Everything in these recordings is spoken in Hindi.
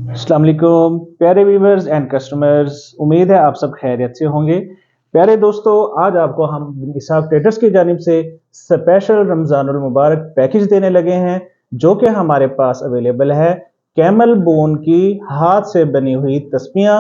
अस्सलाम वालेकुम प्यारे व्यूवर्स एंड कस्टमर्स, उम्मीद है आप सब खैरियत से होंगे। प्यारे दोस्तों, आज आपको हम इसहाक ट्रेडर्स की जानिब से स्पेशल रमज़ानुल मुबारक पैकेज देने लगे हैं, जो कि हमारे पास अवेलेबल है। कैमल बोन की हाथ से बनी हुई तस्बियाँ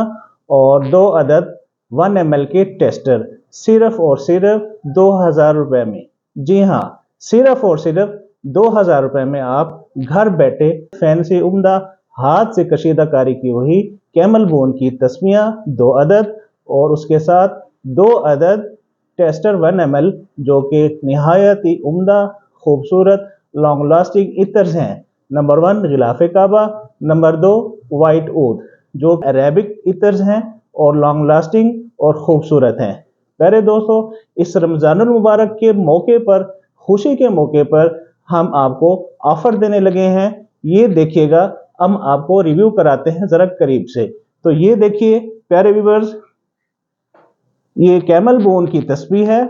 और 2 अदद 1 ml के टेस्टर सिर्फ और सिर्फ 2000 रुपए में। जी हाँ, सिर्फ और सिर्फ 2000 रुपए में आप घर बैठे फैंसी उम्दा हाथ से कशीदाकारी की हुई कैमल बोन की तस्बियाँ 2 अदद और उसके साथ 2 अदद टेस्टर 1 ml, जो कि निहायत ही उम्दा खूबसूरत लॉन्ग लास्टिंग इतर्स हैं। नंबर 1 गिलाफ काबा, नंबर 2 वाइट ऊद, जो अरेबिक इतर्स हैं और लॉन्ग लास्टिंग और खूबसूरत हैं। प्यारे दोस्तों, इस रमज़ानुल मुबारक के मौके पर, खुशी के मौके पर हम आपको ऑफर देने लगे हैं। ये देखिएगा, हम आपको रिव्यू कराते हैं जरा करीब से। तो ये देखिए प्यारे व्यूअर्स, ये कैमल बोन की तस्बीह है,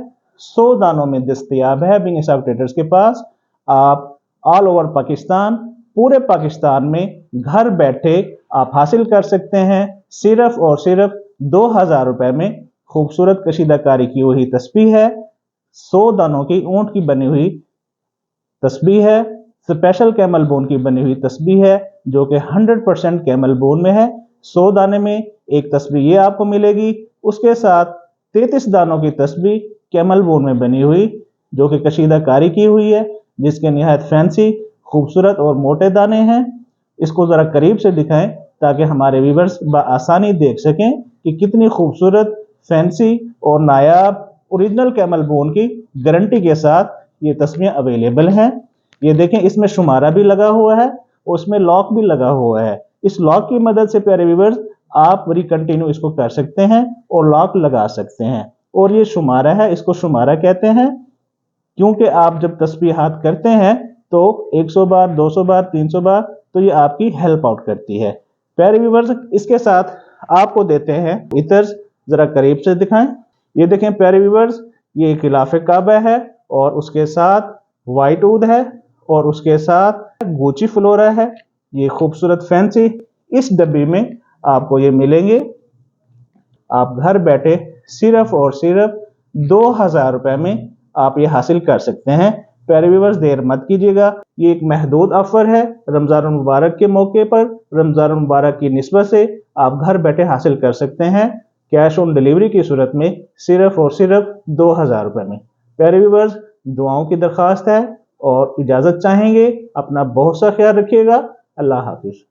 100 दानों में दस्तयाब है बिंग इसहाक ट्रेडर्स के पास। आप ऑल ओवर पाकिस्तान, पूरे पाकिस्तान में घर बैठे आप हासिल कर सकते हैं। सिर्फ और सिर्फ 2000 रुपए में खूबसूरत कशीदाकारी की हुई तस्बीह है। 100 दानों की ऊंट की बनी हुई तस्बीह है, स्पेशल कैमल बोन की बनी हुई तस्बीह है, जो कि 100% कैमल बोन में है। 100 दाने में एक तस्बीह ये आपको मिलेगी, उसके साथ 33 दानों की तस्बीह कैमल बोन में बनी हुई, जो कि कशीदाकारी की हुई है, जिसके निहायत फैंसी खूबसूरत और मोटे दाने हैं। इसको जरा करीब से दिखाएं ताकि हमारे व्यूवर्स आसानी देख सकें कि कितनी खूबसूरत, फैंसी और नायाब ओरिजिनल कैमल बोन की गारंटी के साथ ये तस्बीहें अवेलेबल हैं। ये देखें, इसमें शुमारा भी लगा हुआ है और उसमें लॉक भी लगा हुआ है। इस लॉक की मदद से प्यारे व्यूवर्स आप रिकंटिन्यू इसको कर सकते हैं और लॉक लगा सकते हैं। और ये शुमारा है, इसको शुमारा कहते हैं, क्योंकि आप जब तस्बीह हाथ करते हैं तो 100 बार, 200 बार, 300 बार, तो ये आपकी हेल्प आउट करती है। प्यारे व्यूवर्स, इसके साथ आपको देते हैं इतर्स, जरा करीब से दिखाएं। ये देखें प्यारे व्यूवर्स, ये खिलाफ काबा है और उसके साथ वाइट ऊद है और उसके साथ गुची फ्लोरा है। ये खूबसूरत फैंसी इस डब्बी में आपको ये मिलेंगे। आप घर बैठे सिर्फ और सिर्फ 2000 रुपए में आप ये हासिल कर सकते हैं। प्यारे व्यूअर्स, देर मत कीजिएगा, ये एक महदूद ऑफर है। रमजान मुबारक के मौके पर, रमजान मुबारक की निस्बत से आप घर बैठे हासिल कर सकते हैं, कैश ऑन डिलीवरी की सूरत में सिर्फ और सिर्फ 2000 रुपए में। प्यारे व्यूअर्स, दुआओं की दरख्वास्त है और इजाजत चाहेंगे। अपना बहुत सा ख्याल रखिएगा। अल्लाह हाफिज।